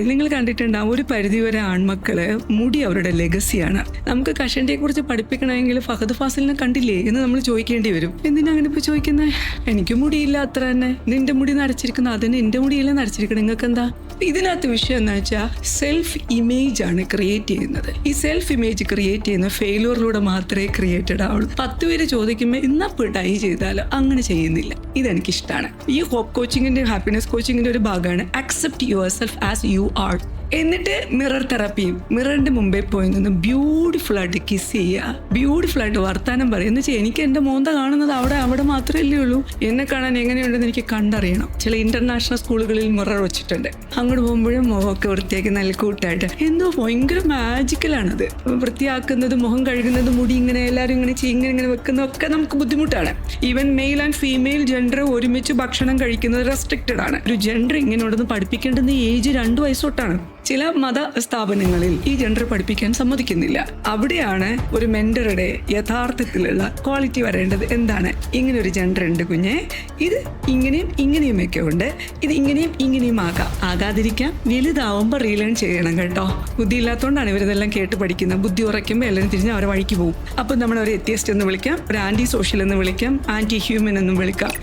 നിങ്ങൾ കണ്ടിട്ടുണ്ടാവും ഒരു പരിധിവരെ ആൺമക്കള് മുടി അവരുടെ ലെഗസിയാണ്. നമുക്ക് കഷണ്ടിയെ കുറിച്ച് പഠിപ്പിക്കണമെങ്കിൽ ഫഹദ് ഫാസിലിനെ കണ്ടില്ലേ എന്ന് നമ്മൾ ചോദിക്കേണ്ടി വരും. എന്തിനാ അങ്ങനെ ഇപ്പൊ ചോദിക്കുന്നത്? എനിക്ക് മുടിയില്ല അത്ര തന്നെ, നിന്റെ മുടി നരച്ചിരിക്കുന്ന അതിന് എന്റെ മുടിയില്ല നരച്ചിരിക്കണം, നിങ്ങൾക്ക് എന്താ? ഇതിനകത്ത് വിഷയം എന്ന് വെച്ചാൽ സെൽഫ് ഇമേജ് ആണ് ക്രിയേറ്റ് ചെയ്യുന്നത്. ഈ സെൽഫ് ഇമേജ് ക്രിയേറ്റ് ചെയ്യുന്ന ഫെയിലിയറിലൂടെ മാത്രമേ ക്രിയേറ്റഡ് ആവുള്ളൂ. 10 പേര് ചോദിക്കുമ്പോൾ ഇന്നപ്പോൾ ഡൈ ചെയ്താലോ, അങ്ങനെ ചെയ്യുന്നില്ല. ഇതെനിക്കിഷ്ടമാണ്. ഈ ഹോപ്പ് കോച്ചിങ്ങിന്റെ ഹാപ്പിനെസ് കോച്ചിങ്ങിന്റെ ഒരു ഭാഗമാണ് accept your self as you are. എന്നിട്ട് മിറർ തെറാപ്പിയും. മിററിന്റെ മുമ്പേ പോയി നിന്ന് ബ്യൂട്ടിഫുൾ ആയിട്ട് കിസ് ചെയ്യുക, ബ്യൂട്ടിഫുൾ ആയിട്ട് വർത്താനം പറയും. എന്ന് വെച്ചാൽ എനിക്ക് എന്റെ മോന്ത കാണുന്നത് അവിടെ മാത്രമല്ലേ ഉള്ളൂ, എന്നെ കാണാൻ എങ്ങനെയുണ്ടെന്ന് എനിക്ക് കണ്ടറിയണം. ചില ഇന്റർനാഷണൽ സ്കൂളുകളിൽ മിറർ വെച്ചിട്ടുണ്ട്. അങ്ങോട്ട് പോകുമ്പോഴും മുഖമൊക്കെ വൃത്തിയാക്കി നല്ല കൂട്ടായിട്ട് എന്തോ ഭയങ്കര മാജിക്കലാണത്. വൃത്തിയാക്കുന്നത്, മുഖം കഴുകുന്നത്, മുടി ഇങ്ങനെ എല്ലാവരും ഇങ്ങനെ വെക്കുന്നതൊക്കെ നമുക്ക് ബുദ്ധിമുട്ടാണ്. Even male and female gender ഒരുമിച്ച് ഭക്ഷണം കഴിക്കുന്നത് റെസ്ട്രിക്റ്റഡ് ആണ്. ഒരു ജെൻഡർ ഇങ്ങനെയുണ്ടെന്ന് പഠിപ്പിക്കേണ്ടുന്ന ഏജ് 2 വയസ്സ് തൊട്ടാണ്. ചില മത സ്ഥാപനങ്ങളിൽ ഈ ജെൻഡർ പഠിപ്പിക്കാൻ സമ്മതിക്കുന്നില്ല. അവിടെയാണ് ഒരു മെന്ററുടെ യഥാർത്ഥത്തിലുള്ള ക്വാളിറ്റി വരേണ്ടത്. എന്താണ്? ഇങ്ങനെ ഒരു ജെൻഡർ ഉണ്ട് കുഞ്ഞെ, ഇത് ഇങ്ങനെയും ഒക്കെ ഉണ്ട്, ഇത് ഇങ്ങനെയും ആകാതിരിക്കാം. വലുതാവുമ്പോൾ റീലേൺ ചെയ്യണം കേട്ടോ. ബുദ്ധി ഇല്ലാത്തതുകൊണ്ടാണ് ഇവരിതെല്ലാം കേട്ട് പഠിക്കുന്നത്. ബുദ്ധി ഉറയ്ക്കുമ്പോൾ എല്ലാവരും തിരിഞ്ഞ് അവരെ വഴിക്ക് പോകും. അപ്പം നമ്മൾ ഒരു എത്തിയസ്റ്റ് എന്ന് വിളിക്കാം, ഒരു ആന്റി സോഷ്യൽ എന്ന് വിളിക്കാം, ആന്റി ഹ്യൂമൻ എന്നും വിളിക്കാം.